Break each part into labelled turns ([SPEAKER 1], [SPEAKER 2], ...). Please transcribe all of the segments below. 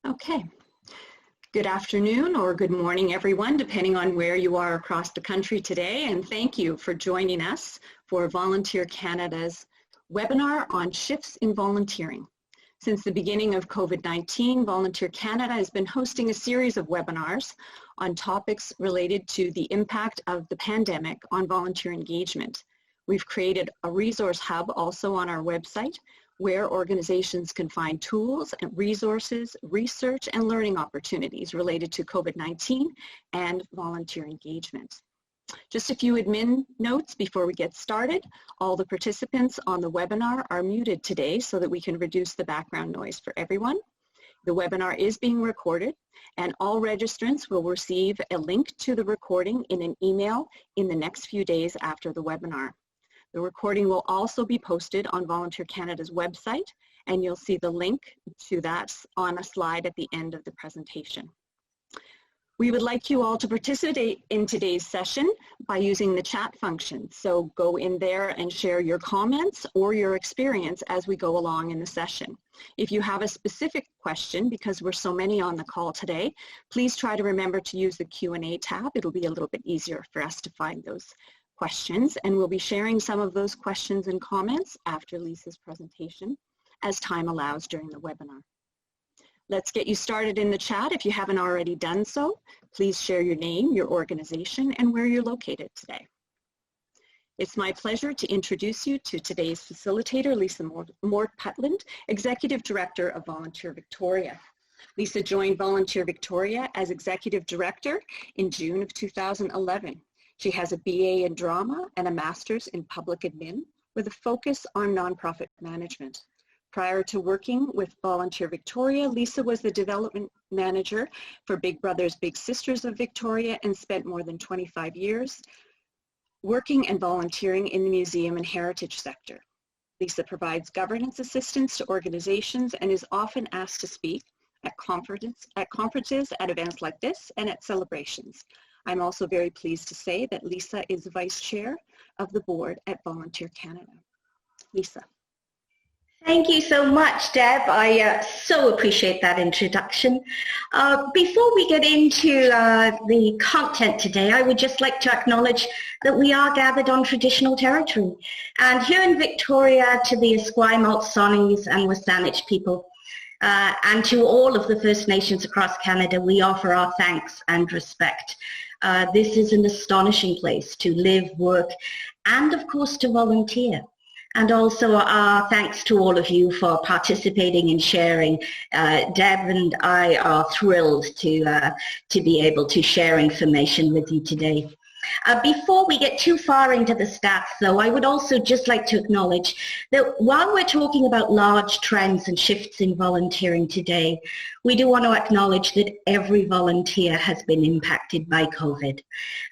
[SPEAKER 1] Okay. Good afternoon or good morning, everyone, depending on where you are across the country today. And thank you for joining us for Volunteer Canada's webinar on shifts in volunteering. Since the beginning of COVID-19, Volunteer Canada has been hosting a series of webinars on topics related to the impact of the pandemic on volunteer engagement. We've created a resource hub also on our website where organizations can find tools and resources, research and learning opportunities related to COVID-19 and volunteer engagement. Just a few admin notes before we get started. All the participants on the webinar are muted today so that we can reduce the background noise for everyone. The webinar is being recorded and all registrants will receive a link to the recording in an email in the next few days after the webinar. The recording will also be posted on Volunteer Canada's website, and you'll see the link to that on a slide at the end of the presentation. We would like you all to participate in today's session by using the chat function. So go in there and share your comments or your experience as we go along in the session. If you have a specific question, because we're so many on the call today, please try to remember to use the Q&A tab. It'll be a little bit easier for us to find those questions, and we'll be sharing some of those questions and comments after Lisa's presentation as time allows during the webinar. Let's get you started in the chat. If you haven't already done so, please share your name, your organization, and where you're located today. It's my pleasure to introduce you to today's facilitator, Lisa Mort-Putland, Executive Director of Volunteer Victoria. Lisa joined Volunteer Victoria as Executive Director in June of 2011. She has a BA in drama and a master's in public admin with a focus on nonprofit management. Prior to working with Volunteer Victoria, Lisa was the development manager for Big Brothers Big Sisters of Victoria and spent more than 25 years working and volunteering in the museum and heritage sector. Lisa provides governance assistance to organizations and is often asked to speak at conferences, at events like this, and at celebrations. I'm also very pleased to say that Lisa is Vice Chair of the Board at Volunteer Canada. Lisa.
[SPEAKER 2] Thank you so much, Deb. I so appreciate that introduction. Before we get into the content today, I would just like to acknowledge that we are gathered on traditional territory. And here in Victoria, to the Esquimalt, Songhees and Wasanich people, and to all of the First Nations across Canada, we offer our thanks and respect. This is an astonishing place to live, work, and of course to volunteer. And also our thanks to all of you for participating and sharing. Deb and I are thrilled to be able to share information with you today. Before we get too far into the stats, though, I would also just like to acknowledge that while we're talking about large trends and shifts in volunteering today, we do want to acknowledge that every volunteer has been impacted by COVID.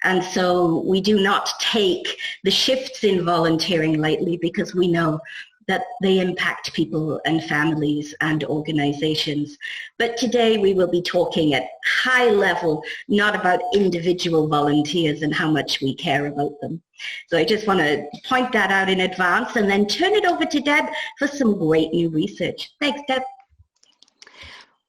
[SPEAKER 2] And so we do not take the shifts in volunteering lightly because we know that they impact people and families and organizations. But today we will be talking at high level, not about individual volunteers and how much we care about them. So I just want to point that out in advance and then turn it over to Deb for some great new research. Thanks, Deb.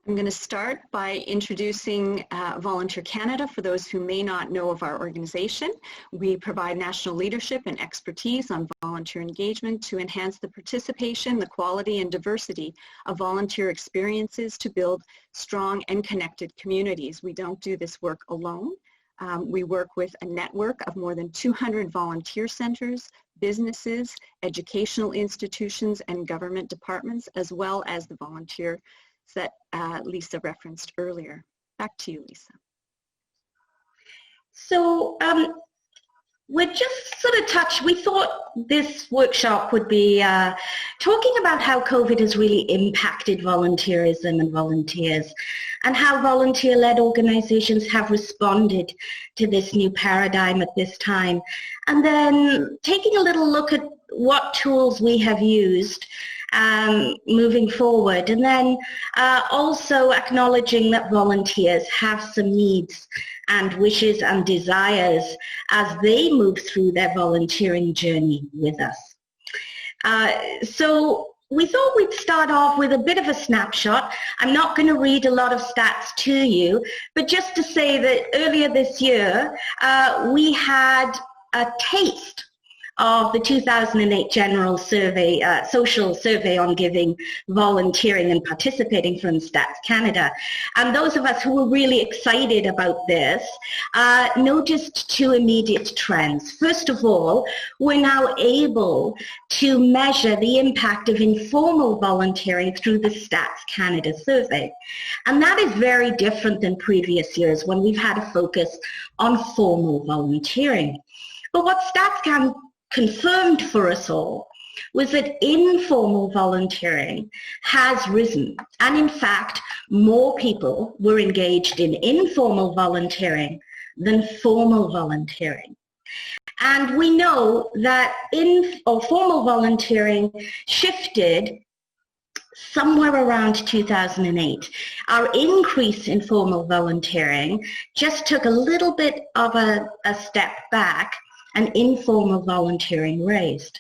[SPEAKER 1] I'm going to start by introducing Volunteer Canada. For those who may not know of our organization, we provide national leadership and expertise on volunteer engagement to enhance the participation, the quality and diversity of volunteer experiences to build strong and connected communities. We don't do this work alone. We work with a network of more than 200 volunteer centers, businesses, educational institutions, and government departments, as well as the volunteer that Lisa referenced earlier. Back to you, Lisa.
[SPEAKER 2] So we're just sort of touched, we thought this workshop would be talking about how COVID has really impacted volunteerism and volunteers and how volunteer-led organizations have responded to this new paradigm at this time. And then taking a little look at what tools we have used moving forward, and then also acknowledging that volunteers have some needs and wishes and desires as they move through their volunteering journey with us. So we thought we'd start off with a bit of a snapshot. I'm not going to read a lot of stats to you, but just to say that earlier this year, we had a taste of the 2008 General Survey, Social Survey on Giving, Volunteering and Participating from Stats Canada. And those of us who were really excited about this noticed two immediate trends. First of all, we're now able to measure the impact of informal volunteering through the Stats Canada survey. And that is very different than previous years when we've had a focus on formal volunteering. But what Stats Can confirmed for us all was that informal volunteering has risen, and in fact more people were engaged in informal volunteering than formal volunteering. And we know that formal volunteering shifted somewhere around 2008. Our increase in formal volunteering just took a little bit of a step back, and informal volunteering raised.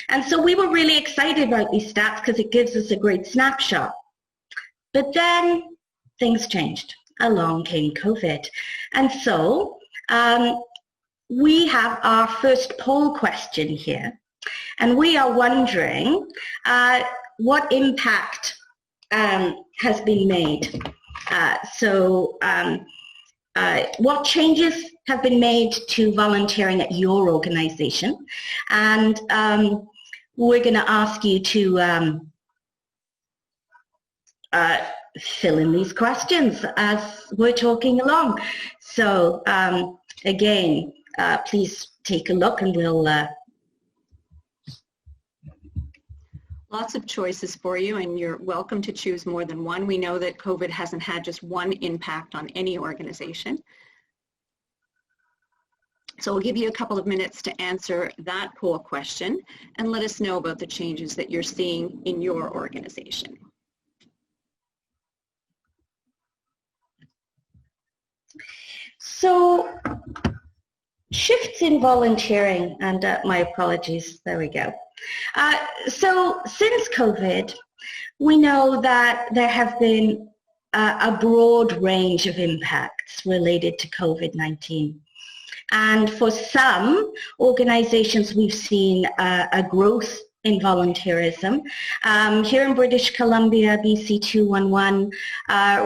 [SPEAKER 2] And so we were really excited about these stats because it gives us a great snapshot. But then things changed. Along came COVID. And so we have our first poll question here. And we are wondering what impact has been made. What changes have been made to volunteering at your organization? And we're going to ask you to fill in these questions as we're talking along. So again, please take a look and we'll
[SPEAKER 1] lots of choices for you, and you're welcome to choose more than one. We know that COVID hasn't had just one impact on any organization. So we'll give you a couple of minutes to answer that poll question and let us know about the changes that you're seeing in your organization.
[SPEAKER 2] So shifts in volunteering, and my apologies, there we go. So since COVID, we know that there have been a broad range of impacts related to COVID-19. And for some organizations, we've seen a growth in volunteerism. Here in British Columbia, BC 211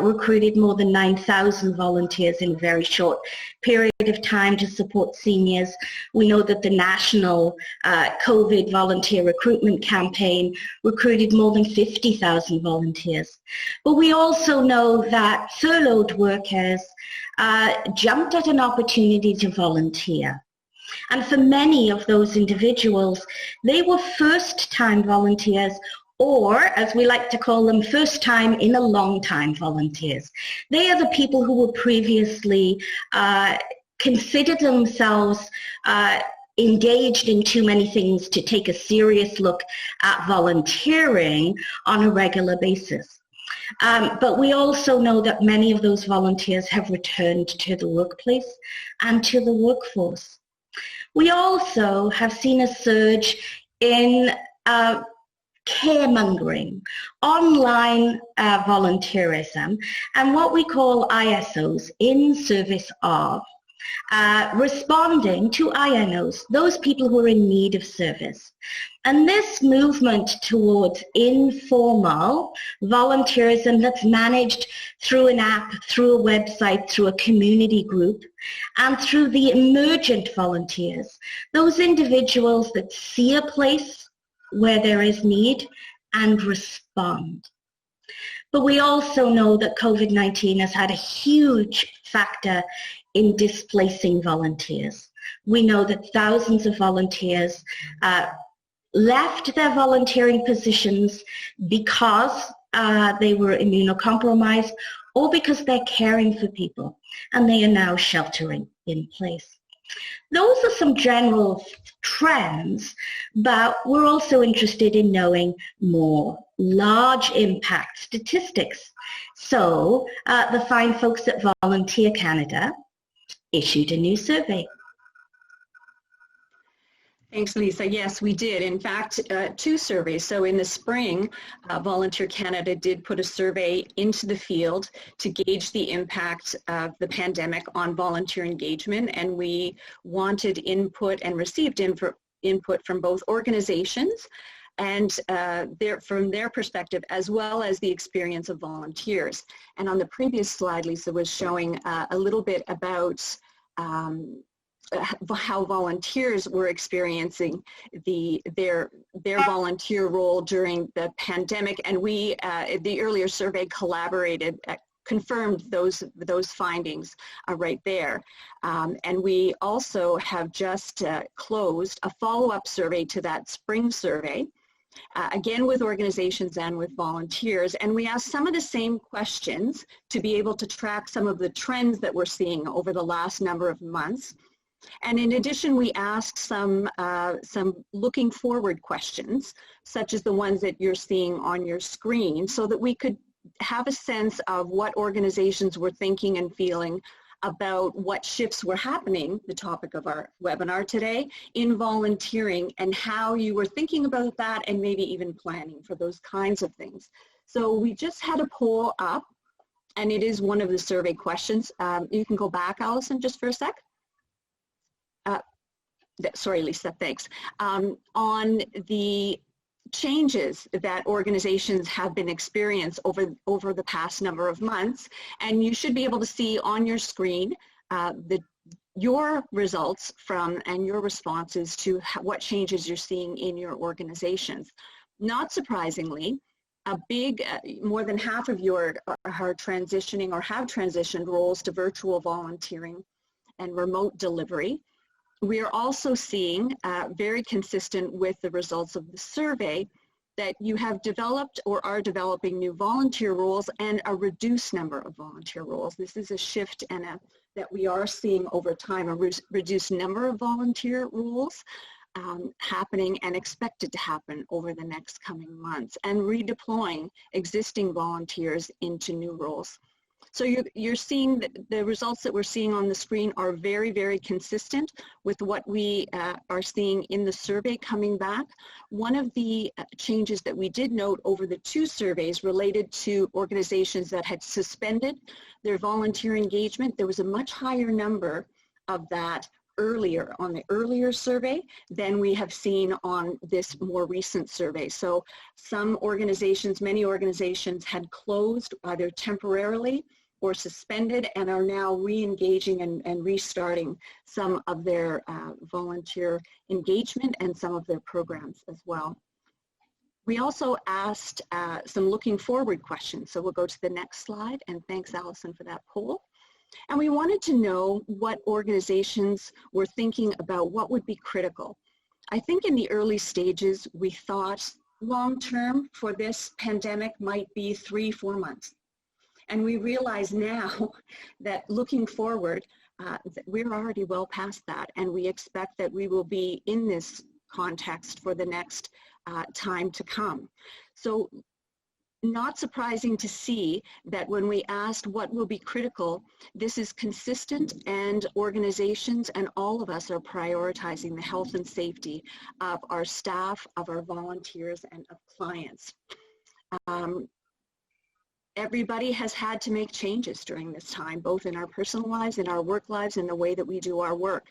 [SPEAKER 2] recruited more than 9,000 volunteers in a very short period of time to support seniors. We know that the national COVID volunteer recruitment campaign recruited more than 50,000 volunteers. But we also know that furloughed workers jumped at an opportunity to volunteer. And for many of those individuals, they were first-time volunteers, or as we like to call them, first-time in a long-time volunteers. They are the people who were previously considered themselves engaged in too many things to take a serious look at volunteering on a regular basis. But we also know that many of those volunteers have returned to the workplace and to the workforce. We also have seen a surge in caremongering, online volunteerism, and what we call ISOs, in service of, responding to INOs, those people who are in need of service. And this movement towards informal volunteerism that's managed through an app, through a website, through a community group, and through the emergent volunteers, those individuals that see a place where there is need and respond. But we also know that COVID-19 has had a huge factor in displacing volunteers. We know that thousands of volunteers left their volunteering positions because they were immunocompromised or because they're caring for people and they are now sheltering in place. Those are some general trends, but we're also interested in knowing more large impact statistics. So the fine folks at Volunteer Canada issued a new survey.
[SPEAKER 1] Thanks, Lisa. Yes, we did. In fact, 2 surveys. So in the spring, Volunteer Canada did put a survey into the field to gauge the impact of the pandemic on volunteer engagement, and we wanted input and received input from both organizations and from their perspective, as well as the experience of volunteers. And on the previous slide, Lisa was showing a little bit about how volunteers were experiencing their volunteer role during the pandemic, and we, the earlier survey, collaborated, confirmed those findings right there. And we also have just closed a follow-up survey to that spring survey, again with organizations and with volunteers, and we asked some of the same questions to be able to track some of the trends that we're seeing over the last number of months. And in addition, we asked some looking forward questions, such as the ones that you're seeing on your screen, so that we could have a sense of what organizations were thinking and feeling about what shifts were happening, the topic of our webinar today, in volunteering, and how you were thinking about that and maybe even planning for those kinds of things. So we just had a poll up, and it is one of the survey questions. You can go back, Allison, just for a sec. Sorry, Lisa, thanks. On the changes that organizations have been experiencing over the past number of months, and you should be able to see on your screen your results from and your responses to what changes you're seeing in your organizations. Not surprisingly, a big, more than half of you are transitioning or have transitioned roles to virtual volunteering and remote delivery. We are also seeing, very consistent with the results of the survey, that you have developed or are developing new volunteer roles and a reduced number of volunteer roles. This is a shift that we are seeing over time, a reduced number of volunteer roles happening and expected to happen over the next coming months, and redeploying existing volunteers into new roles. So you're seeing the results that we're seeing on the screen are very, very consistent with what we are seeing in the survey coming back. One of the changes that we did note over the 2 surveys related to organizations that had suspended their volunteer engagement. There was a much higher number of that earlier on the earlier survey than we have seen on this more recent survey. So some organizations, many organizations had closed either temporarily or suspended and are now re-engaging and restarting some of their volunteer engagement and some of their programs as well. We also asked some looking forward questions. So we'll go to the next slide, and thanks, Allison, for that poll. And we wanted to know what organizations were thinking about what would be critical. I think in the early stages, we thought long-term for this pandemic might be 3-4 months. And we realize now that looking forward, we're already well past that, and we expect that we will be in this context for the next time to come. So not surprising to see that when we asked what will be critical, this is consistent, and organizations and all of us are prioritizing the health and safety of our staff, of our volunteers, and of clients. Everybody has had to make changes during this time, both in our personal lives, in our work lives, and the way that we do our work.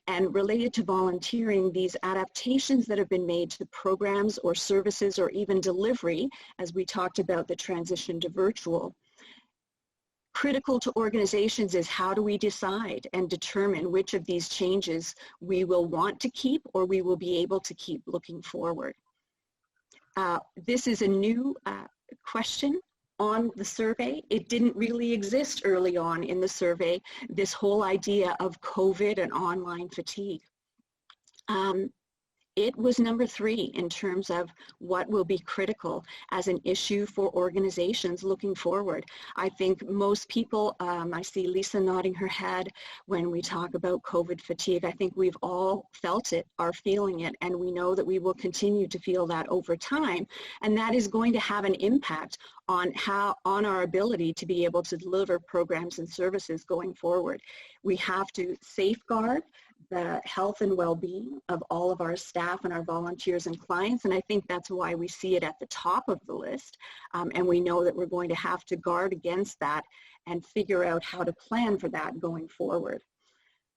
[SPEAKER 1] And related to volunteering, these adaptations that have been made to programs or services or even delivery, as we talked about the transition to virtual, critical to organizations is how do we decide and determine which of these changes we will want to keep or we will be able to keep looking forward. This is a new question on the survey. It didn't really exist early on in the survey, this whole idea of COVID and online fatigue. It was number 3 in terms of what will be critical as an issue for organizations looking forward. I think most people, I see Lisa nodding her head when we talk about COVID fatigue. I think we've all felt it, are feeling it, and we know that we will continue to feel that over time, and that is going to have an impact on our ability to be able to deliver programs and services going forward. We have to safeguard the health and well-being of all of our staff and our volunteers and clients, and I think that's why we see it at the top of the list, and we know that we're going to have to guard against that and figure out how to plan for that going forward.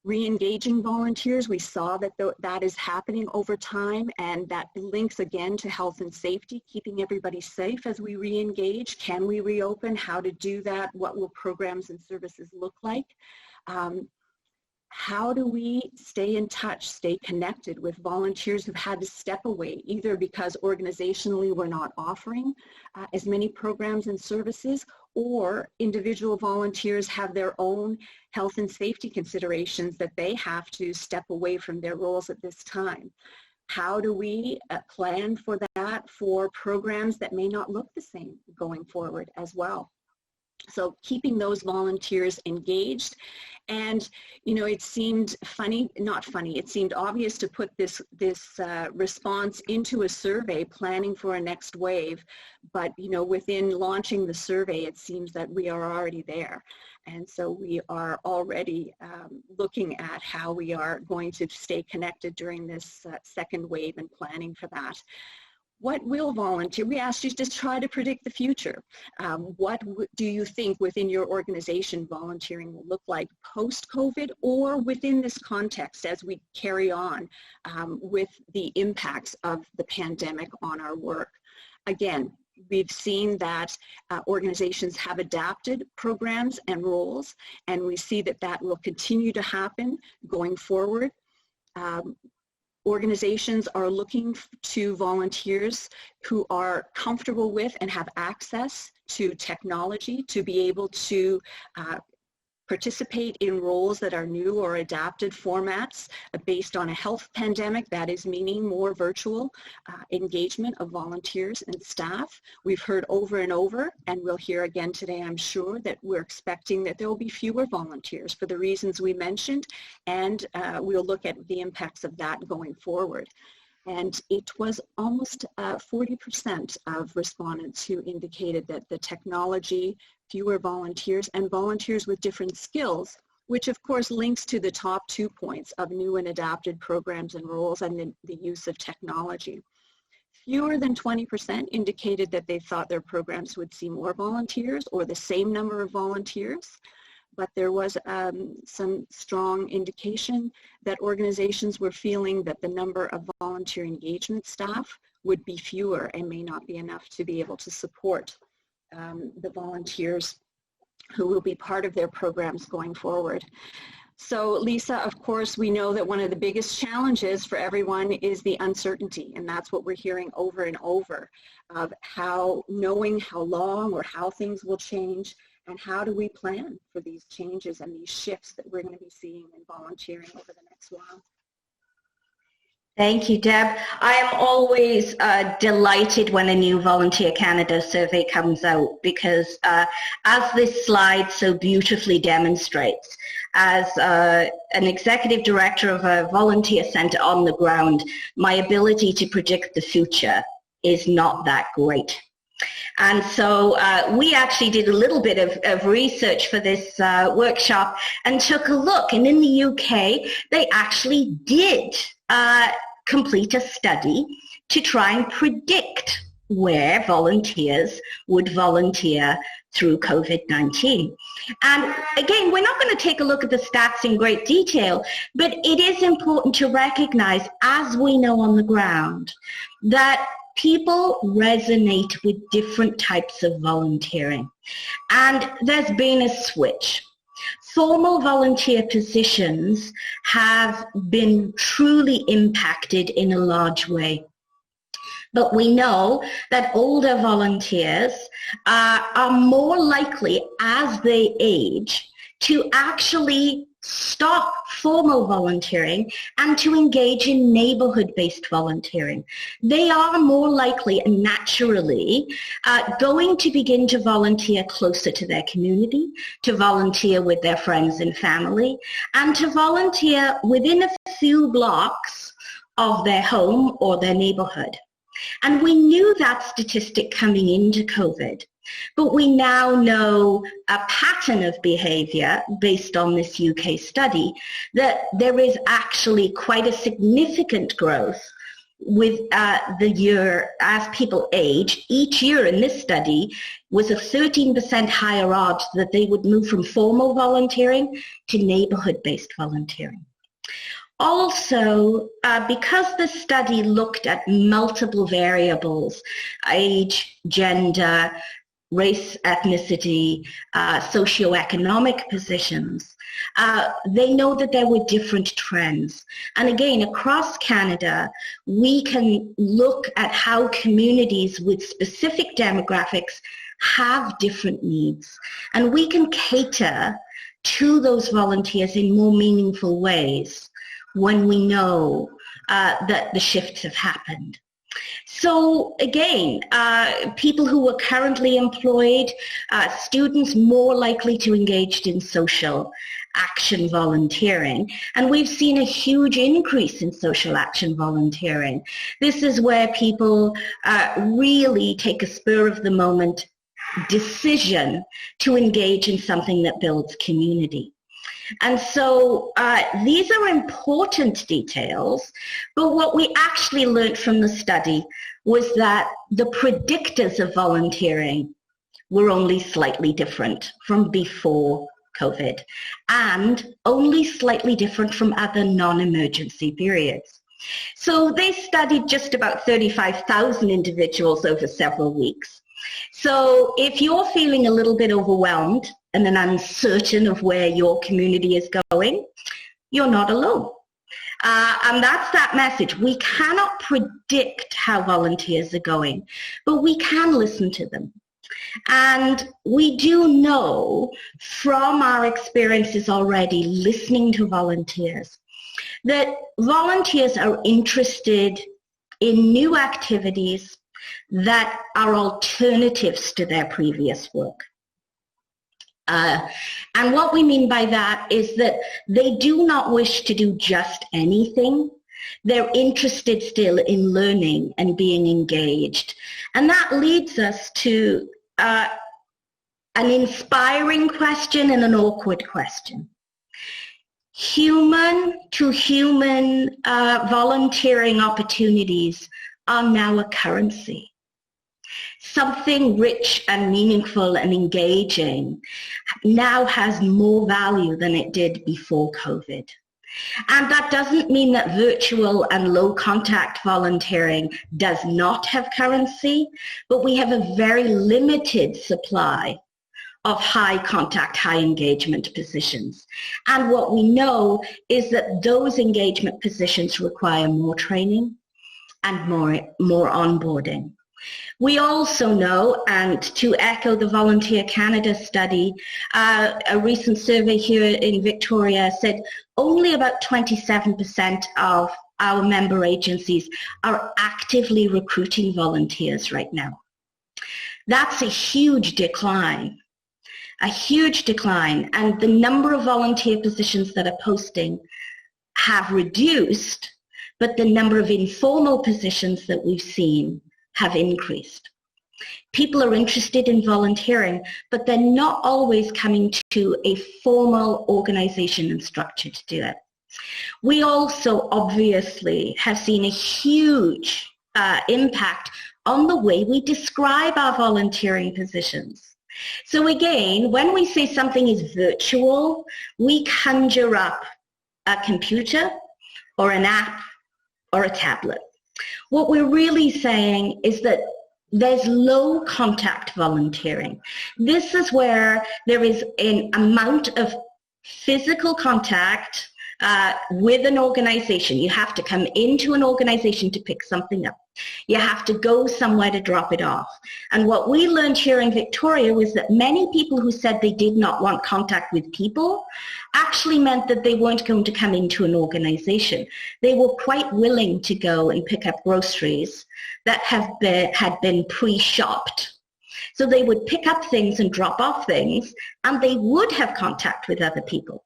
[SPEAKER 1] Re-engaging volunteers, we saw that that is happening over time, and that links again to health and safety, keeping everybody safe as we re-engage. Can we reopen? How to do that? What will programs and services look like? How do we stay in touch, stay connected with volunteers who've had to step away, either because organizationally we're not offering as many programs and services, or individual volunteers have their own health and safety considerations that they have to step away from their roles at this time? How do we plan for that for programs that may not look the same going forward as well? So keeping those volunteers engaged. And, you know, it seemed it seemed obvious to put this response into a survey planning for a next wave. But, you know, within launching the survey, it seems that we are already there. And so we are already looking at how we are going to stay connected during this second wave and planning for that. What will volunteer? We asked you to try to predict the future. What do you think within your organization volunteering will look like post-COVID, or within this context as we carry on with the impacts of the pandemic on our work? Again, we've seen that organizations have adapted programs and roles, and we see that that will continue to happen going forward. Organizations are looking to volunteers who are comfortable with and have access to technology to be able to participate in roles that are new or adapted formats based on a health pandemic. That is meaning more virtual engagement of volunteers and staff. We've heard over and over, and we'll hear again today, I'm sure, that we're expecting that there will be fewer volunteers for the reasons we mentioned, and we'll look at the impacts of that going forward. And it was almost 40% of respondents who indicated that the technology, fewer volunteers, and volunteers with different skills, which of course links to the top 2 points of new and adapted programs and roles and the use of technology. Fewer than 20% indicated that they thought their programs would see more volunteers or the same number of volunteers. But there was some strong indication that organizations were feeling that the number of volunteer engagement staff would be fewer and may not be enough to be able to support the volunteers who will be part of their programs going forward. So Lisa, of course, we know that one of the biggest challenges for everyone is the uncertainty, and that's what we're hearing over and over, of knowing how long or how things will change. And how do we plan for these changes and these shifts that we're going to be seeing in volunteering over the next while?
[SPEAKER 2] Thank you, Deb. I am always delighted when a new Volunteer Canada survey comes out, because as this slide so beautifully demonstrates, as an executive director of a volunteer centre on the ground, my ability to predict the future is not that great. And so we actually did a little bit of research for this workshop and took a look. And in the UK, they actually did complete a study to try and predict where volunteers would volunteer through COVID-19. And again, we're not going to take a look at the stats in great detail, but it is important to recognize, as we know on the ground, that people resonate with different types of volunteering. And there's been a switch. Formal volunteer positions have been truly impacted in a large way. But we know that older volunteers are more likely, as they age, to actually stop formal volunteering and to engage in neighborhood-based volunteering. They are more likely and naturally going to begin to volunteer closer to their community, to volunteer with their friends and family, and to volunteer within a few blocks of their home or their neighborhood. And we knew that statistic coming into COVID, but we now know a pattern of behavior based on this UK study that there is actually quite a significant growth with the year as people age. Each year in this study was a 13% higher odds that they would move from formal volunteering to neighborhood-based volunteering. Also, because the study looked at multiple variables, age, gender, race, ethnicity, socioeconomic positions, they know that there were different trends. And again, across Canada, we can look at how communities with specific demographics have different needs. And we can cater to those volunteers in more meaningful ways when we know that the shifts have happened. So again, people who are currently employed, students more likely to engage in social action volunteering, and we've seen a huge increase in social action volunteering. This is where people really take a spur of the moment decision to engage in something that builds community. And so these are important details, but what we actually learned from the study was that the predictors of volunteering were only slightly different from before COVID and only slightly different from other non-emergency periods. So they studied just about 35,000 individuals over several weeks. So if you're feeling a little bit overwhelmed and then uncertain of where your community is going, you're not alone. And that's that message. We cannot predict how volunteers are going, but we can listen to them. And we do know from our experiences already listening to volunteers that volunteers are interested in new activities that are alternatives to their previous work. And what we mean by that is that they do not wish to do just anything. They're interested still in learning and being engaged. And that leads us to an inspiring question and an awkward question. Human-to-human volunteering opportunities are now a currency. Something rich and meaningful and engaging now has more value than it did before COVID. And that doesn't mean that virtual and low contact volunteering does not have currency, but we have a very limited supply of high contact, high engagement positions. And what we know is that those engagement positions require more training and more onboarding. We also know, and to echo the Volunteer Canada study, a recent survey here in Victoria said only about 27% of our member agencies are actively recruiting volunteers right now. That's a huge decline, and the number of volunteer positions that are posting have reduced, but the number of informal positions that we've seen have increased. People are interested in volunteering, but they're not always coming to a formal organization and structure to do it. We also obviously have seen a huge impact on the way we describe our volunteering positions. So again, when we say something is virtual, we conjure up a computer or an app or a tablet. What we're really saying is that there's low contact volunteering. This is where there is an amount of physical contact with an organization. You have to come into an organization to pick something up. You have to go somewhere to drop it off. And what we learned here in Victoria was that many people who said they did not want contact with people actually meant that they weren't going to come into an organization. They were quite willing to go and pick up groceries that had been pre-shopped. So they would pick up things and drop off things, and they would have contact with other people.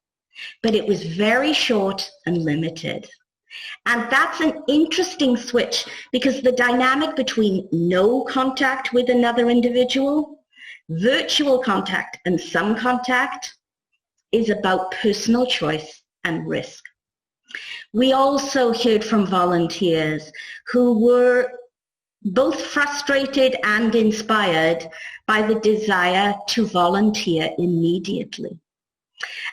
[SPEAKER 2] But it was very short and limited. And that's an interesting switch because the dynamic between no contact with another individual, virtual contact, and some contact is about personal choice and risk. We also heard from volunteers who were both frustrated and inspired by the desire to volunteer immediately.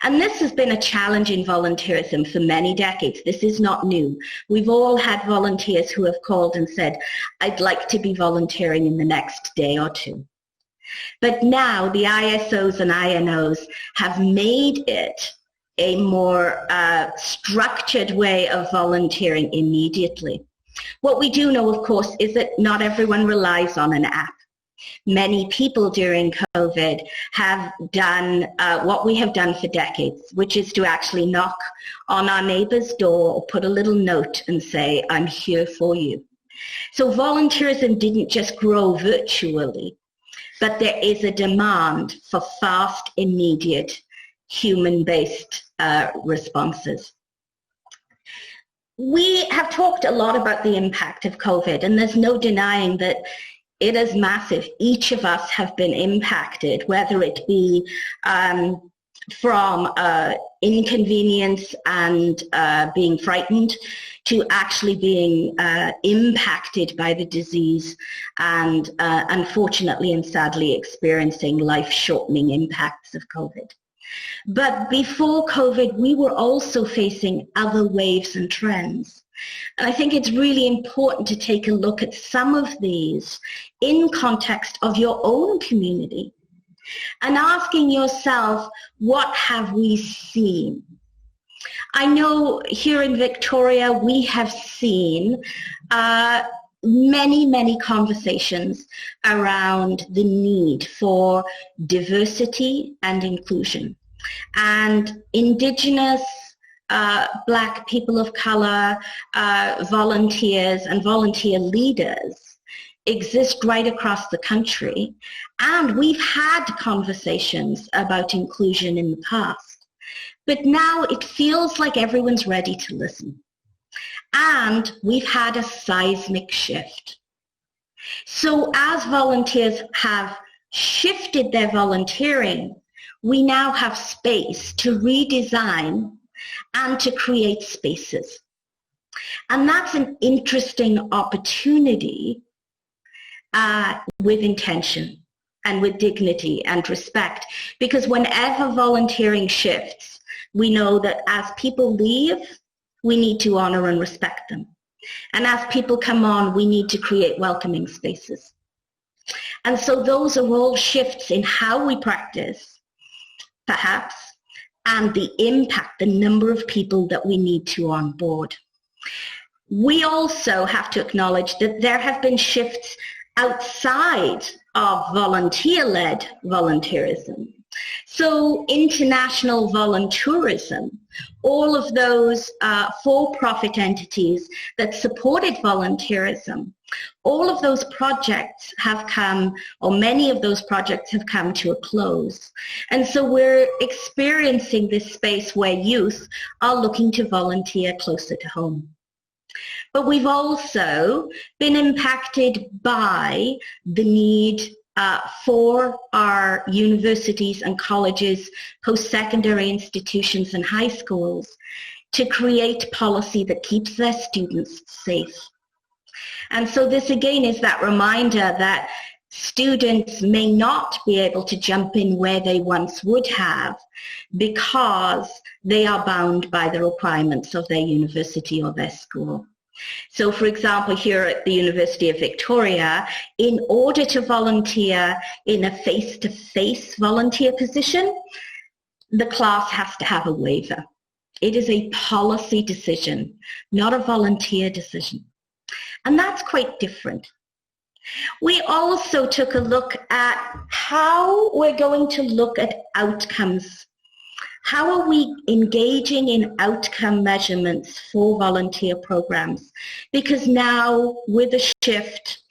[SPEAKER 2] And this has been a challenge in volunteerism for many decades. This is not new. We've all had volunteers who have called and said, I'd like to be volunteering in the next day or two. But now the ISOs and INOs have made it a more structured way of volunteering immediately. What we do know, of course, is that not everyone relies on an app. Many people during COVID have done what we have done for decades, which is to actually knock on our neighbor's door or put a little note and say, I'm here for you. So volunteerism didn't just grow virtually, but there is a demand for fast, immediate, human-based responses. We have talked a lot about the impact of COVID, and there's no denying that it is massive. Each of us have been impacted, whether it be from inconvenience and being frightened to actually being impacted by the disease and unfortunately and sadly experiencing life-shortening impacts of COVID. But before COVID, we were also facing other waves and trends. And I think it's really important to take a look at some of these in context of your own community and asking yourself, what have we seen? I know here in Victoria, we have seen many conversations around the need for diversity and inclusion. And Indigenous, Black people of color, volunteers and volunteer leaders exist right across the country. And we've had conversations about inclusion in the past. But now it feels like everyone's ready to listen. And we've had a seismic shift. So as volunteers have shifted their volunteering, we now have space to redesign and to create spaces. And that's an interesting opportunity with intention and with dignity and respect, because whenever volunteering shifts, we know that as people leave, we need to honor and respect them. And as people come on, we need to create welcoming spaces. And so those are all shifts in how we practice, perhaps, and the impact, the number of people that we need to on board. We also have to acknowledge that there have been shifts outside of volunteer-led volunteerism. So international volunteerism, all of those for-profit entities that supported volunteerism, all of those projects have come, or many of those projects have come to a close. And so we're experiencing this space where youth are looking to volunteer closer to home. But we've also been impacted by the need for our universities and colleges, post-secondary institutions and high schools to create policy that keeps their students safe. And so this again is that reminder that students may not be able to jump in where they once would have because they are bound by the requirements of their university or their school. So for example, here at the University of Victoria, in order to volunteer in a face-to-face volunteer position, the class has to have a waiver. It is a policy decision, not a volunteer decision. And that's quite different. We also took a look at how we're going to look at outcomes. How are we engaging in outcome measurements for volunteer programs? Because now with a shift,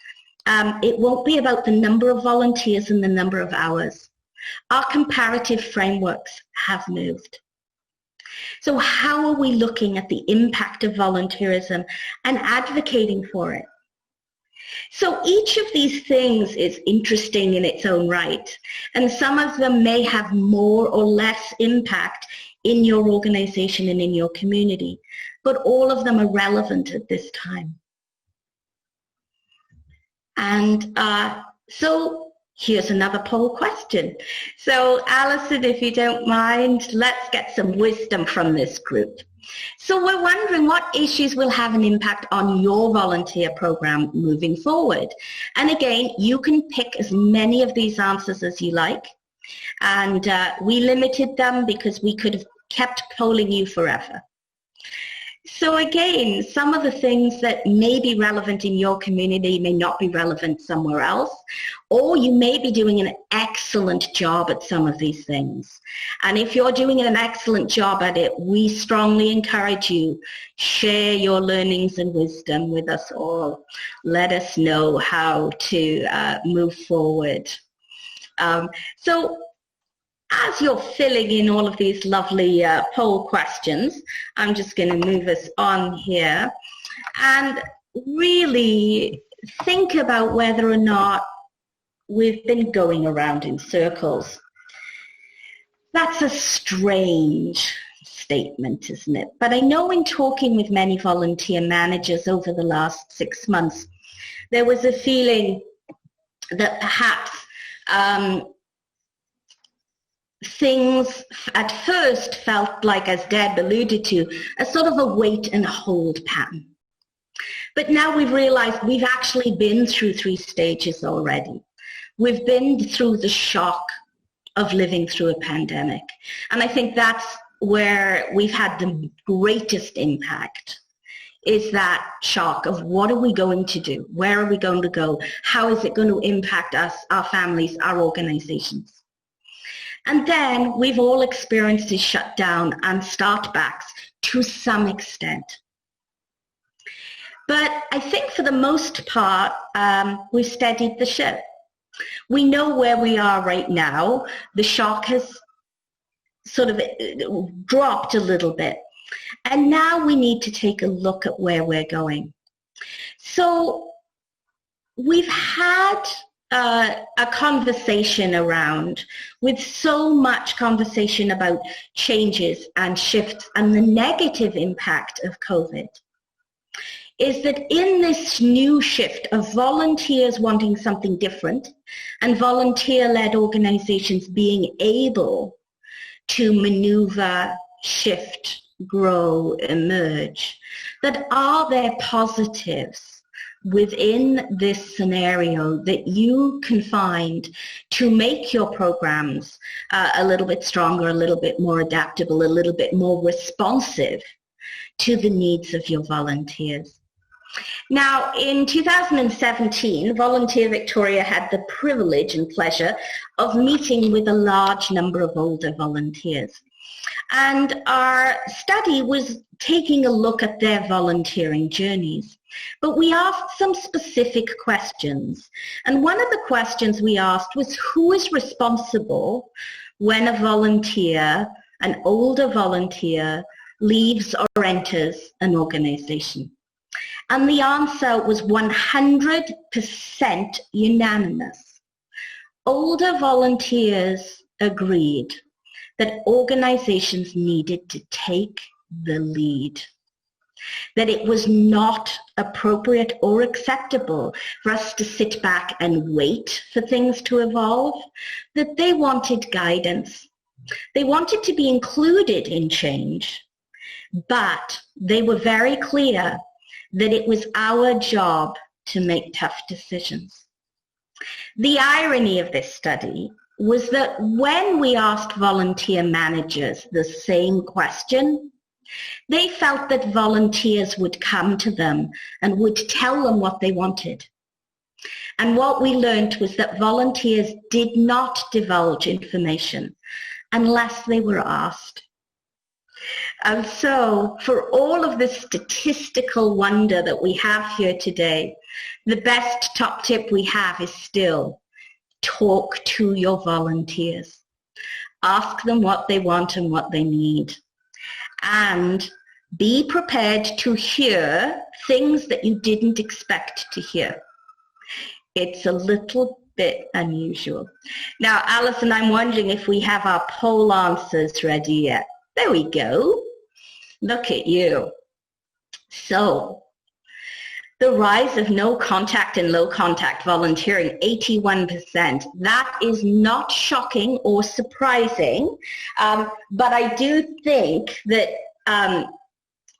[SPEAKER 2] it won't be about the number of volunteers and the number of hours. Our comparative frameworks have moved. So how are we looking at the impact of volunteerism and advocating for it? So each of these things is interesting in its own right, and some of them may have more or less impact in your organization and in your community, but all of them are relevant at this time. And so here's another poll question. So Alison, if you don't mind, let's get some wisdom from this group. So we're wondering what issues will have an impact on your volunteer program moving forward. And again, you can pick as many of these answers as you like. And we limited them because we could have kept polling you forever. So again, some of the things that may be relevant in your community may not be relevant somewhere else, or you may be doing an excellent job at some of these things. And if you're doing an excellent job at it, we strongly encourage you, share your learnings and wisdom with us all. Let us know how to move forward. So as you're filling in all of these lovely poll questions, I'm just going to move us on here and really think about whether or not we've been going around in circles. That's a strange statement, isn't it? But I know in talking with many volunteer managers over the last 6 months, there was a feeling that perhaps things at first felt like, as Deb alluded to, a sort of a wait and hold pattern. But now we've realized we've actually been through 3 stages already. We've been through the shock of living through a pandemic. And I think that's where we've had the greatest impact, is that shock of what are we going to do? Where are we going to go? How is it going to impact us, our families, our organizations? And then we've all experienced a shutdown and startbacks to some extent. But I think for the most part, we've steadied the ship. We know where we are right now. The shock has sort of dropped a little bit. And now we need to take a look at where we're going. So we've had a conversation around, with so much conversation about changes and shifts and the negative impact of COVID, is that in this new shift of volunteers wanting something different and volunteer-led organizations being able to maneuver, shift, grow, emerge, that are there positives within this scenario that you can find to make your programs a little bit stronger, a little bit more adaptable, a little bit more responsive to the needs of your volunteers. Now, in 2017, Volunteer Victoria had the privilege and pleasure of meeting with a large number of older volunteers. And our study was taking a look at their volunteering journeys. But we asked some specific questions. And one of the questions we asked was, who is responsible when a volunteer, an older volunteer, leaves or enters an organization? And the answer was 100% unanimous. Older volunteers agreed that organizations needed to take the lead, that it was not appropriate or acceptable for us to sit back and wait for things to evolve, that they wanted guidance. They wanted to be included in change, but they were very clear that it was our job to make tough decisions. The irony of this study was that when we asked volunteer managers the same question, they felt that volunteers would come to them and would tell them what they wanted. And what we learned was that volunteers did not divulge information unless they were asked. And so, for all of the statistical wonder that we have here today, the best top tip we have is still talk to your volunteers. Ask them what they want and what they need. and be prepared to hear things that you didn't expect to hear. It's a little bit unusual. Now, Alison, I'm wondering if we have our poll answers ready yet. There we go. Look at you. So, the rise of no contact and low contact volunteering, 81%. That is not shocking or surprising, but I do think that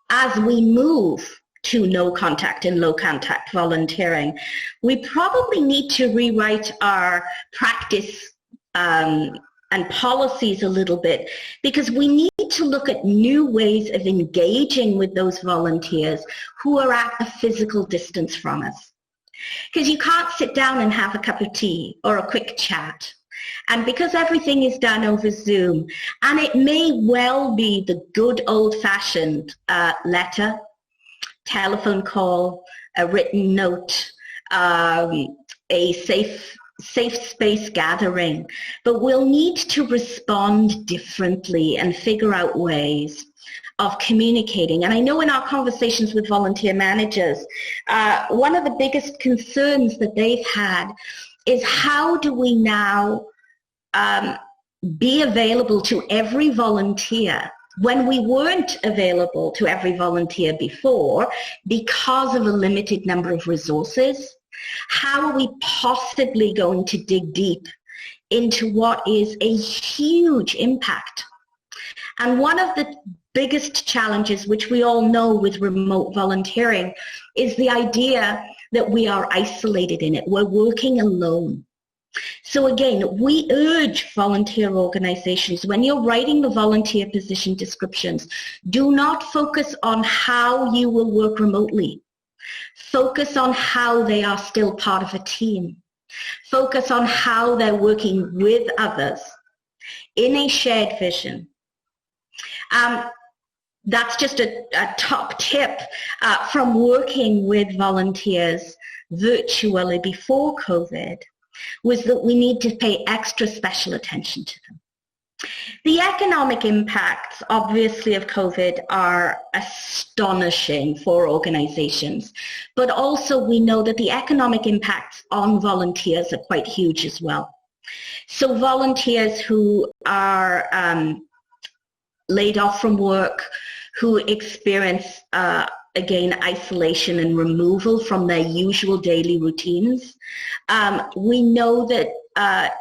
[SPEAKER 2] as we move to no contact and low contact volunteering, we probably need to rewrite our practice and policies a little bit, because we need to look at new ways of engaging with those volunteers who are at a physical distance from us. Because you can't sit down and have a cup of tea or a quick chat. And because everything is done over Zoom, and it may well be the good old-fashioned letter, telephone call, a written note, a safe space gathering, but we'll need to respond differently and figure out ways of communicating. And I know in our conversations with volunteer managers, one of the biggest concerns that they've had is how do we now be available to every volunteer when we weren't available to every volunteer before because of a limited number of resources? How are we possibly going to dig deep into what is a huge impact? And one of the biggest challenges, which we all know with remote volunteering, is the idea that we are isolated in it. We're working alone. So again, we urge volunteer organizations, when you're writing the volunteer position descriptions, do not focus on how you will work remotely. Focus on how they are still part of a team. Focus on how they're working with others in a shared vision. That's just a top tip from working with volunteers virtually before COVID, was that we need to pay extra special attention to them. The economic impacts, obviously, of COVID are astonishing for organizations, but also we know that the economic impacts on volunteers are quite huge as well. So volunteers who are laid off from work, who experience, again, isolation and removal from their usual daily routines, we know that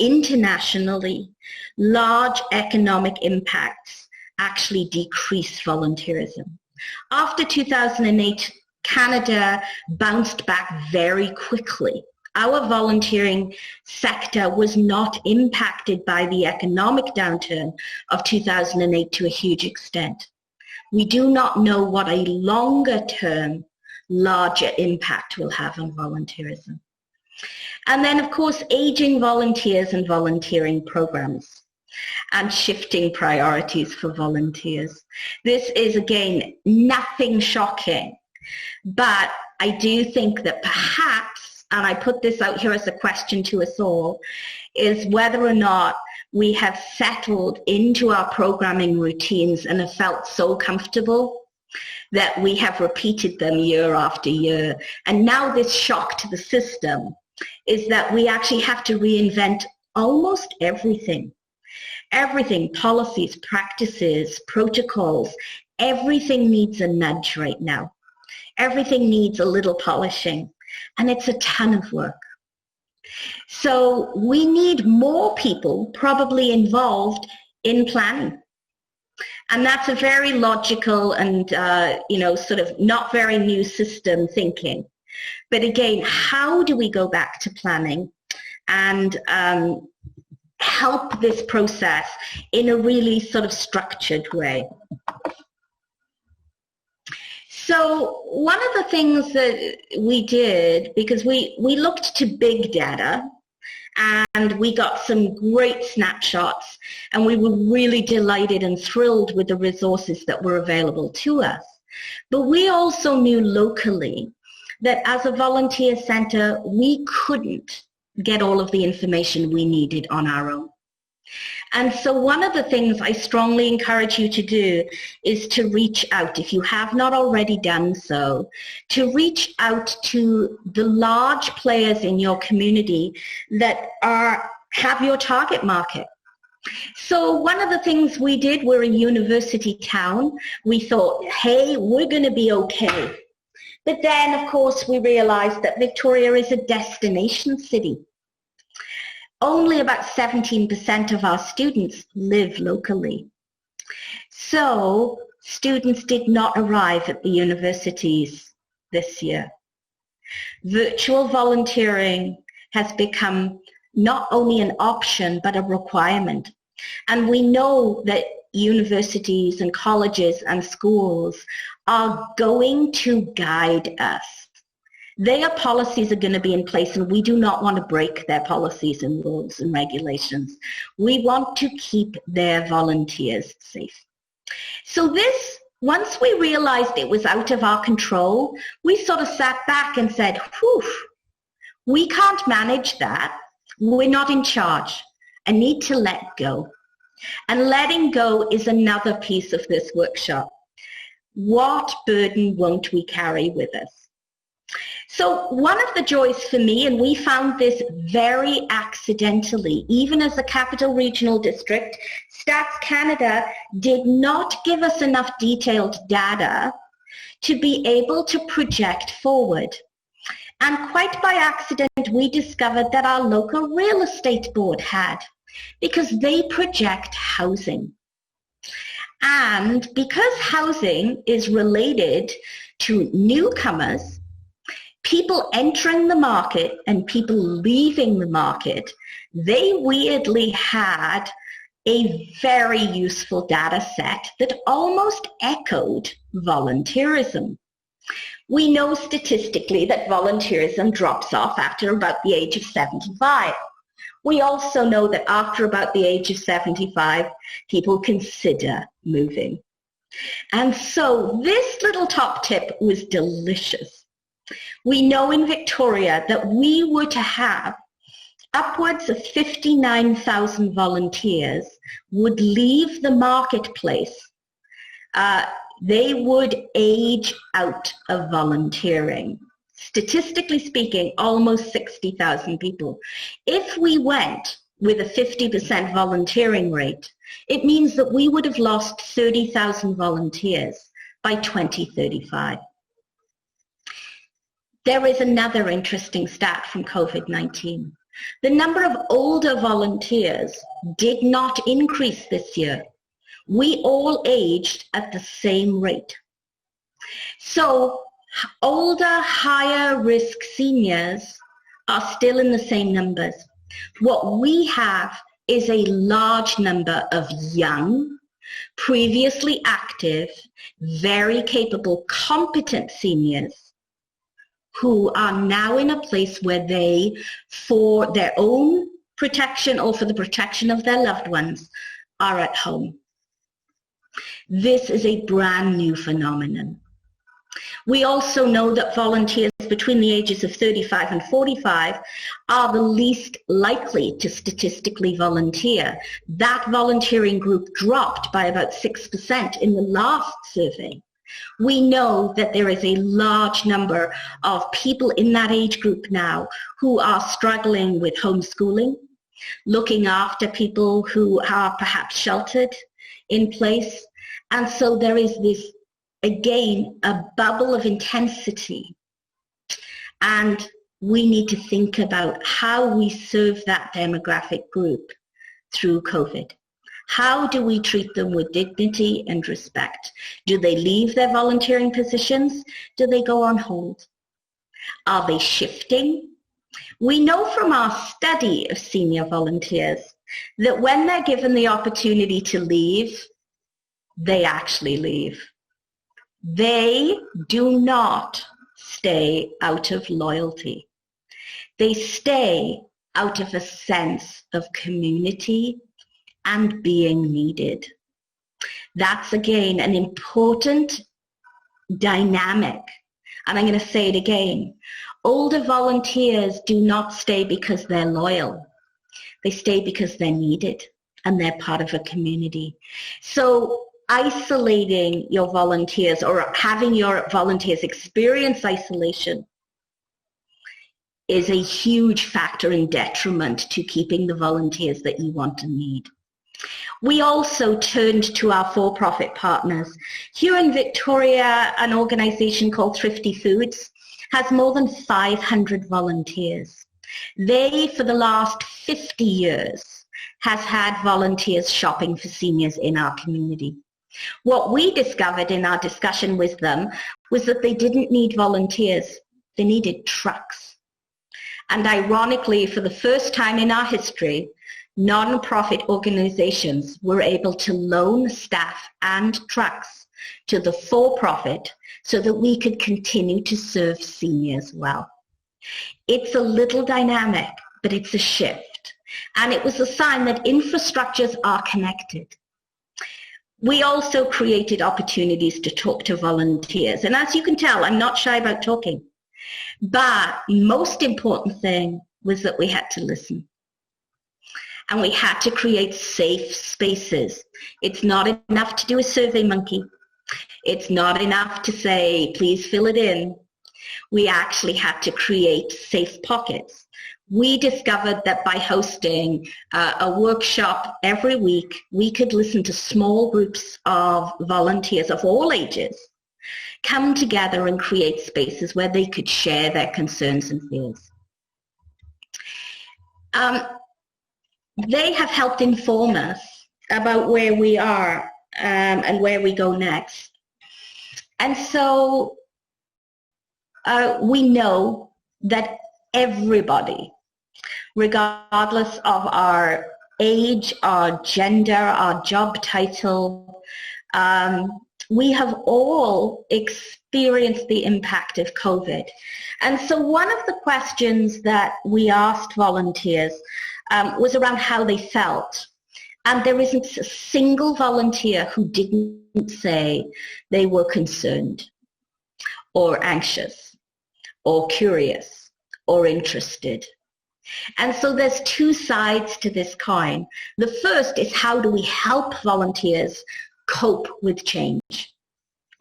[SPEAKER 2] internationally, large economic impacts actually decrease volunteerism. After 2008, Canada bounced back very quickly. Our volunteering sector was not impacted by the economic downturn of 2008 to a huge extent. We do not know what a longer term, larger impact will have on volunteerism. And then, of course, aging volunteers and volunteering programs and shifting priorities for volunteers. This is, again, nothing shocking, but I do think that perhaps, and I put this out here as a question to us all, is whether or not we have settled into our programming routines and have felt so comfortable that we have repeated them year after year. And now this shock to the system is that we actually have to reinvent almost everything. Everything, policies, practices, protocols, everything needs a nudge right now. Everything needs a little polishing, and it's a ton of work. So we need more people probably involved in planning. And that's a very logical and, sort of not very new system thinking. But again, how do we go back to planning and help this process in a really sort of structured way? So one of the things that we did, because we looked to big data and we got some great snapshots, and we were really delighted and thrilled with the resources that were available to us. But we also knew locally that as a volunteer center, we couldn't get all of the information we needed on our own. And so one of the things I strongly encourage you to do is to reach out, if you have not already done so, to reach out to the large players in your community that have your target market. So one of the things we did, we're a university town. We thought, hey, we're going to be okay. But then, of course, we realized that Victoria is a destination city. Only about 17% of our students live locally. So students did not arrive at the universities this year. Virtual volunteering has become not only an option, but a requirement. And we know that universities and colleges and schools are going to guide us. Their policies are going to be in place, and we do not want to break their policies and rules and regulations. We want to keep their volunteers safe. So this, once we realized it was out of our control, we sort of sat back and said, whew, we can't manage that. We're not in charge. I need to let go. And letting go is another piece of this workshop. What burden won't we carry with us? So one of the joys for me, and we found this very accidentally, even as a capital regional district, Stats Canada did not give us enough detailed data to be able to project forward. And quite by accident, we discovered that our local real estate board had, because they project housing. And because housing is related to newcomers, people entering the market and people leaving the market, they weirdly had a very useful data set that almost echoed volunteerism. We know statistically that volunteerism drops off after about the age of 75. We also know that after about the age of 75, people consider moving. And so this little top tip was delicious. We know in Victoria that we were to have upwards of 59,000 volunteers would leave the marketplace. They would age out of volunteering. Statistically speaking, almost 60,000 people. If we went with a 50% volunteering rate, it means that we would have lost 30,000 volunteers by 2035. There is another interesting stat from COVID-19. The number of older volunteers did not increase this year. We all aged at the same rate. So older, higher risk seniors are still in the same numbers. What we have is a large number of young, previously active, very capable, competent seniors who are now in a place where they, for their own protection or for the protection of their loved ones, are at home. This is a brand new phenomenon. We also know that volunteers between the ages of 35 and 45 are the least likely to statistically volunteer. That volunteering group dropped by about 6% in the last survey. We know that there is a large number of people in that age group now who are struggling with homeschooling, looking after people who are perhaps sheltered in place. And so there is this, again, a bubble of intensity. And we need to think about how we serve that demographic group through COVID. How do we treat them with dignity and respect? Do they leave their volunteering positions? Do they go on hold? Are they shifting? We know from our study of senior volunteers that when they're given the opportunity to leave, they actually leave. They do not stay out of loyalty. They stay out of a sense of community and being needed. That's, again, an important dynamic. And I'm going to say it again. Older volunteers do not stay because they're loyal. They stay because they're needed. and they're part of a community. So isolating your volunteers or having your volunteers experience isolation is a huge factor in detriment to keeping the volunteers that you want and need. We also turned to our for-profit partners. Here in Victoria, an organization called Thrifty Foods has more than 500 volunteers. They, for the last 50 years, has had volunteers shopping for seniors in our community. What we discovered in our discussion with them was that they didn't need volunteers, they needed trucks. And ironically, for the first time in our history, non-profit organizations were able to loan staff and trucks to the for-profit so that we could continue to serve seniors well. It's a little dynamic, but it's a shift. And it was a sign that infrastructures are connected. We also created opportunities to talk to volunteers. And as you can tell, I'm not shy about talking. But most important thing was that we had to listen. And we had to create safe spaces. It's not enough to do a survey monkey. It's not enough to say, please fill it in. We actually had to create safe pockets. We discovered that by hosting a workshop every week, we could listen to small groups of volunteers of all ages come together and create spaces where they could share their concerns and fears. They have helped inform us about where we are and where we go next. And so we know that everybody, regardless of our age, our gender, our job title, we have all experienced the impact of COVID. And so one of the questions that we asked volunteers was around how they felt. And there isn't a single volunteer who didn't say they were concerned or anxious or curious or interested. And so there's two sides to this coin. The first is, how do we help volunteers cope with change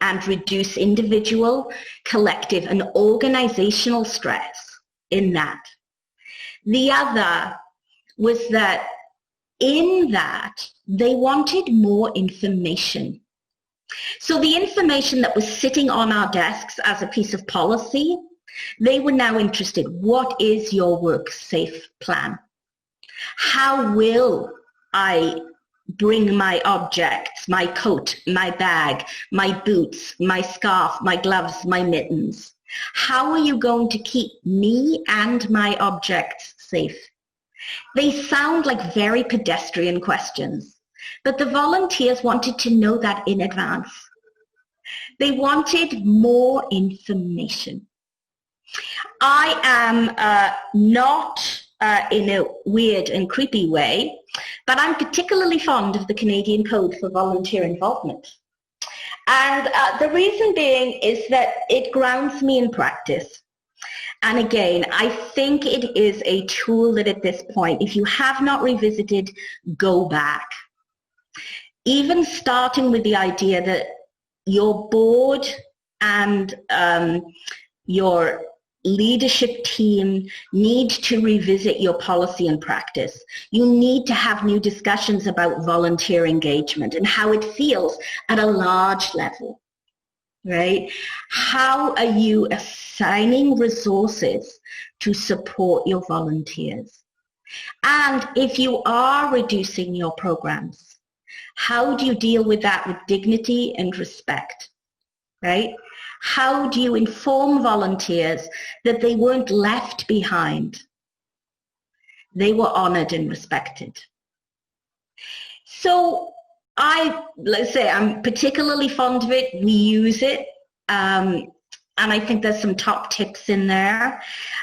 [SPEAKER 2] and reduce individual, collective, and organizational stress in that? The other was that in that they wanted more information. So the information that was sitting on our desks as a piece of policy, they were now interested. What is your work safe plan? How will I bring my objects, my coat, my bag, my boots, my scarf, my gloves, my mittens? How are you going to keep me and my objects safe? They sound like very pedestrian questions, but the volunteers wanted to know that in advance. They wanted more information. I am not in a weird and creepy way, but I'm particularly fond of the Canadian Code for Volunteer Involvement. And the reason being is that it grounds me in practice. And again, I think it is a tool that at this point, if you have not revisited, go back. Even starting with the idea that your board and your leadership team need to revisit your policy and practice. You need to have new discussions about volunteer engagement and how it feels at a large level, right? How are you assigning resources to support your volunteers? And if you are reducing your programs, how do you deal with that with dignity and respect, right? How do you inform volunteers that they weren't left behind? They were honored and respected. So let's say I'm particularly fond of it. We use it. And I think there's some top tips in there.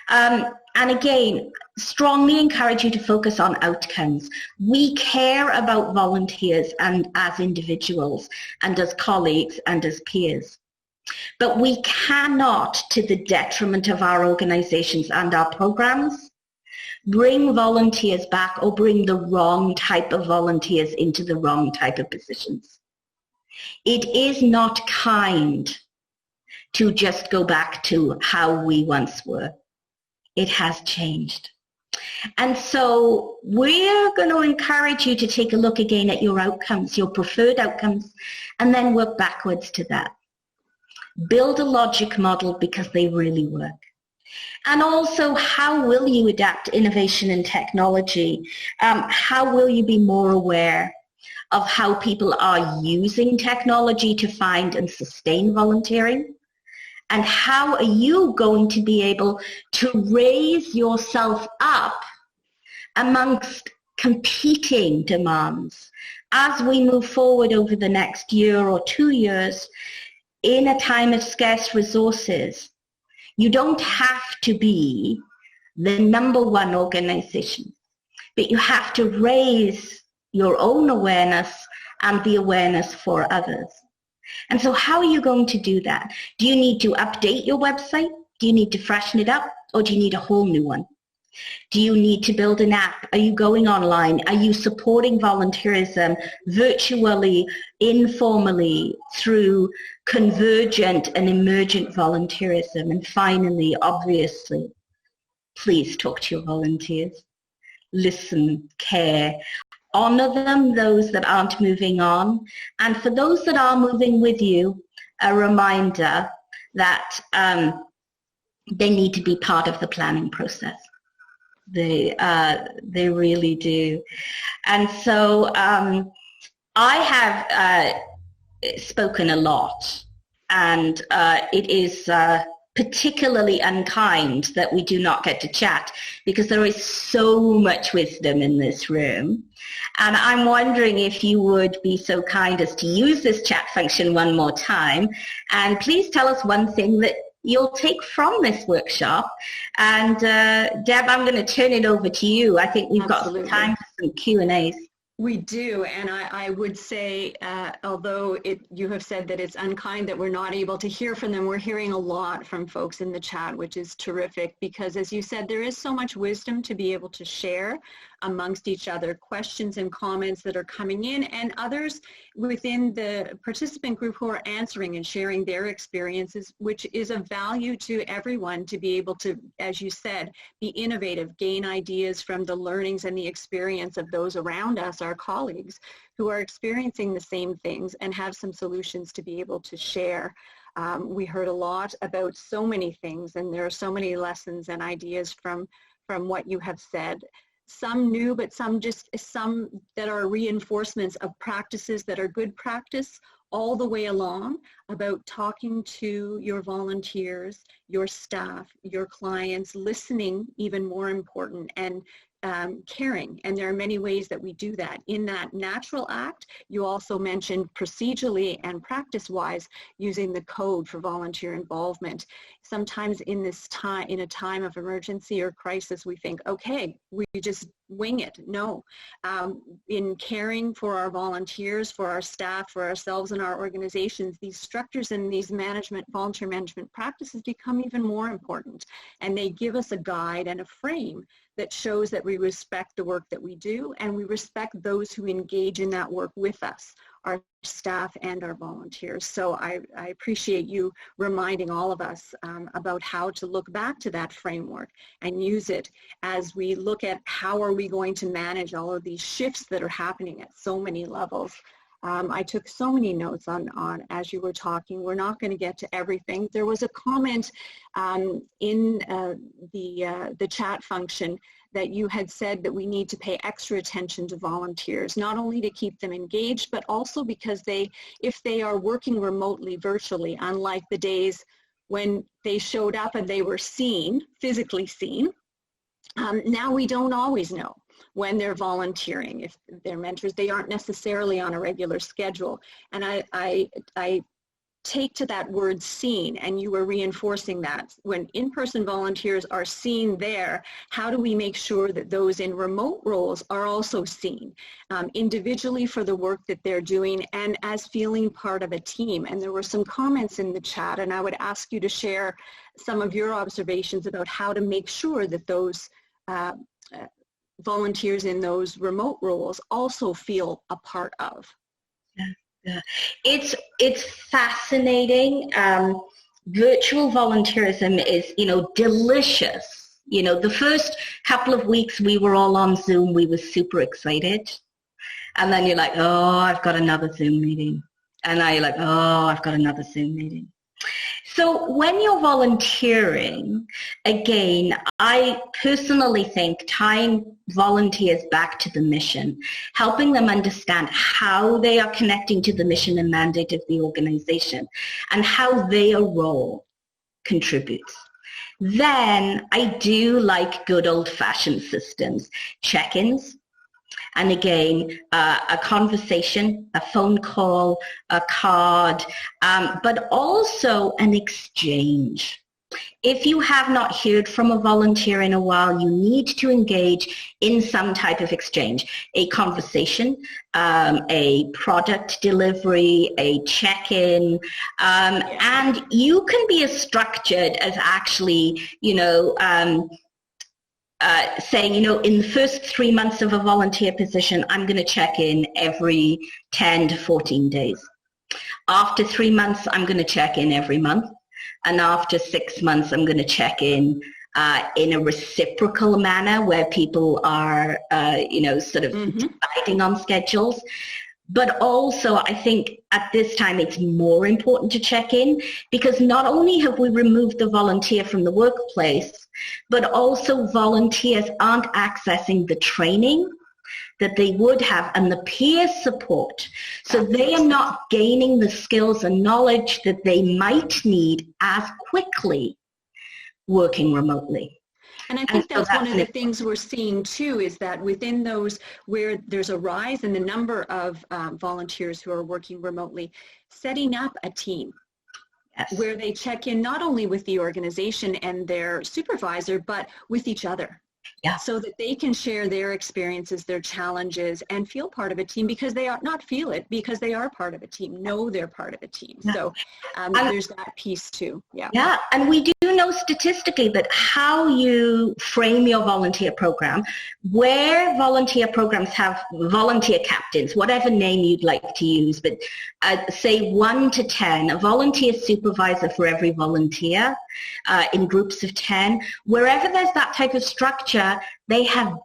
[SPEAKER 2] And again, strongly encourage you to focus on outcomes. We care about volunteers and as individuals and as colleagues and as peers. But we cannot, to the detriment of our organizations and our programs, bring volunteers back or bring the wrong type of volunteers into the wrong type of positions. It is not kind to just go back to how we once were. It has changed. And so we're going to encourage you to take a look again at your outcomes, your preferred outcomes, and then work backwards to that. Build a logic model because they really work. And also, how will you adapt innovation and technology? How will you be more aware of how people are using technology to find and sustain volunteering? And how are you going to be able to raise yourself up amongst competing demands as we move forward over the next year or 2 years in a time of scarce resources? You don't have to be the #1 organization, but you have to raise your own awareness and the awareness for others. And so how are you going to do that? Do you need to update your website? Do you need to freshen it up? Or do you need a whole new one? Do you need to build an app? Are you going online? Are you supporting volunteerism virtually, informally, through convergent and emergent volunteerism? And finally, obviously, please talk to your volunteers. Listen, care. Honor them, those that aren't moving on. And for those that are moving with you, a reminder that they need to be part of the planning process. They really do. And so I have spoken a lot, and it is particularly unkind that we do not get to chat, because there is so much wisdom in this room. And I'm wondering if you would be so kind as to use this chat function one more time, and please tell us one thing that you'll take from this workshop. And Deb, I'm going to turn it over to you. I think we've
[SPEAKER 1] Absolutely.
[SPEAKER 2] got some time for some Q&As.
[SPEAKER 1] We do, and I would say, although you have said that it's unkind that we're not able to hear from them, we're hearing a lot from folks in the chat, which is terrific, because as you said, there is so much wisdom to be able to share amongst each other, questions and comments that are coming in, and others within the participant group who are answering and sharing their experiences, which is of value to everyone to be able to, as you said, be innovative, gain ideas from the learnings and the experience of those around us, our colleagues, who are experiencing the same things and have some solutions to be able to share. We heard a lot about so many things, and there are so many lessons and ideas from what you have said. Some new, but some that are reinforcements of practices that are good practice all the way along, about talking to your volunteers, your staff, your clients, listening, even more important, and caring. And there are many ways that we do that. In that natural act, you also mentioned procedurally and practice-wise using the code for volunteer involvement. Sometimes in this time, in a time of emergency or crisis, we think, okay, we just wing it. No. In caring for our volunteers, for our staff, for ourselves and our organizations, these structures and these volunteer management practices become even more important. And they give us a guide and a frame that shows that we respect the work that we do, and we respect those who engage in that work with us, our staff and our volunteers. So I appreciate you reminding all of us about how to look back to that framework and use it as we look at how are we going to manage all of these shifts that are happening at so many levels. I took so many notes on as you were talking. We're not going to get to everything. There was a comment in the chat function that you had said that we need to pay extra attention to volunteers, not only to keep them engaged, but also because if they are working remotely, virtually, unlike the days when they showed up and they were seen, physically seen, now we don't always know when they're volunteering. If they're mentors, they aren't necessarily on a regular schedule. And I take to that word seen, and you were reinforcing that. When in-person volunteers are seen there, how do we make sure that those in remote roles are also seen individually for the work that they're doing and as feeling part of a team? And there were some comments in the chat, and I would ask you to share some of your observations about how to make sure that those volunteers in those remote roles also feel a part of.
[SPEAKER 2] Yeah. It's fascinating. Virtual volunteerism is, delicious. The first couple of weeks we were all on Zoom, we were super excited. And then you're like, oh, I've got another Zoom meeting. And now you're like, oh, I've got another Zoom meeting. So when you're volunteering, again, I personally think tying volunteers back to the mission, helping them understand how they are connecting to the mission and mandate of the organization and how their role contributes. Then I do like good old-fashioned systems, check-ins, and again, a conversation, a phone call, a card, but also an exchange. If you have not heard from a volunteer in a while, you need to engage in some type of exchange, a conversation, a product delivery, a check-in, and you can be as structured as actually, saying, in the first 3 months of a volunteer position, I'm going to check in every 10 to 14 days. After 3 months, I'm going to check in every month. And after 6 months, I'm going to check in a reciprocal manner where people are, sort of deciding on schedules. But also, I think at this time, it's more important to check in because not only have we removed the volunteer from the workplace, but also volunteers aren't accessing the training that they would have and the peer support. So they are not gaining the skills and knowledge that they might need as quickly working remotely.
[SPEAKER 1] And I think that's one of the things we're seeing too, is that within those where there's a rise in the number of volunteers who are working remotely, setting up a team. Yes. Where they check in not only with the organization and their supervisor, but with each other. Yeah. So that they can share their experiences, their challenges, and feel part of a team because they are not feel it because they are part of a team, know they're part of a team. Yeah. So there's that piece too. Yeah. Yeah.
[SPEAKER 2] And we do know statistically that how you frame your volunteer program, where volunteer programs have volunteer captains, whatever name you'd like to use, but say 1 to 10, a volunteer supervisor for every volunteer in groups of 10, wherever there's that type of structure, they have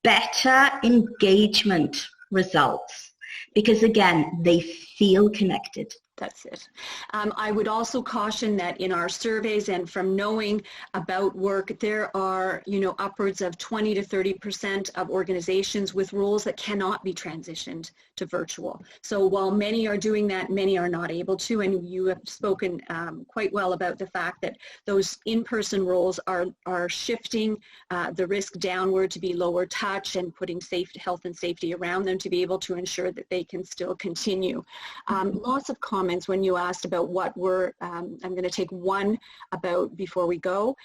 [SPEAKER 2] better engagement results because, again, they feel connected.
[SPEAKER 1] That's it. I would also caution that in our surveys and from knowing about work, there are, upwards of 20 to 30% of organizations with roles that cannot be transitioned to virtual. So while many are doing that, many are not able to, and you have spoken quite well about the fact that those in-person roles are shifting the risk downward to be lower touch and putting health and safety around them to be able to ensure that they can still continue. Lots of comments when you asked about what I'm going to take one about before we go.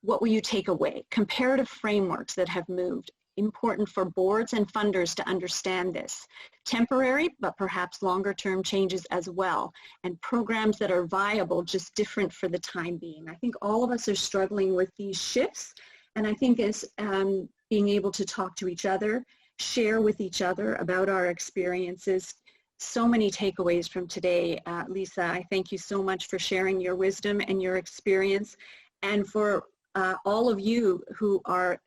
[SPEAKER 1] What will you take away? Comparative frameworks that have moved. Important for boards and funders to understand this. Temporary, but perhaps longer term changes as well. And programs that are viable, just different for the time being. I think all of us are struggling with these shifts. And I think it's being able to talk to each other, share with each other about our experiences. So many takeaways from today. Lisa, I thank you so much for sharing your wisdom and your experience, and for all of you who are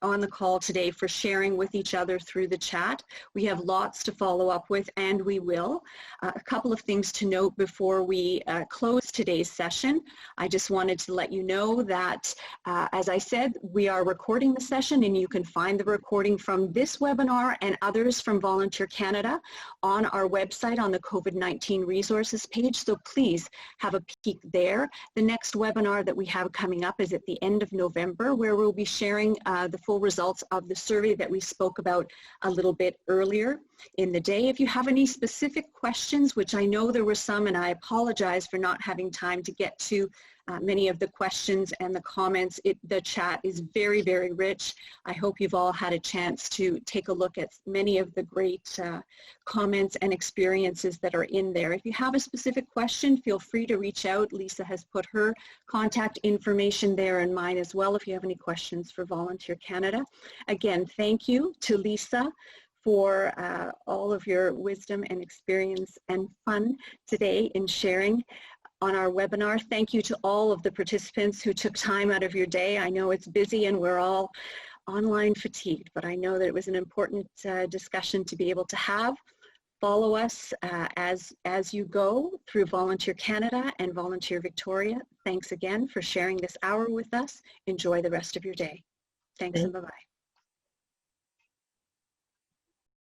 [SPEAKER 1] on the call today for sharing with each other through the chat. We have lots to follow up with, and we will. A couple of things to note before we close today's session. I just wanted to let you know that, as I said, we are recording the session, and you can find the recording from this webinar and others from Volunteer Canada on our website on the COVID-19 resources page, so please have a peek there. The next webinar that we have coming up is at the end of November, where we'll be sharing the full results of the survey that we spoke about a little bit earlier in the day. If you have any specific questions, which I know there were some, and I apologize for not having time to get to many of the questions and the comments. The chat is very, very rich. I hope you've all had a chance to take a look at many of the great comments and experiences that are in there. If you have a specific question, feel free to reach out. Lisa has put her contact information there and mine as well if you have any questions for Volunteer Canada. Again, thank you to Lisa for all of your wisdom and experience and fun today in sharing on our webinar. Thank you to all of the participants who took time out of your day. I know it's busy and we're all online fatigued, but I know that it was an important discussion to be able to have. Follow us as you go through Volunteer Canada and Volunteer Victoria. Thanks again for sharing this hour with us. Enjoy the rest of your day. Thanks and bye-bye.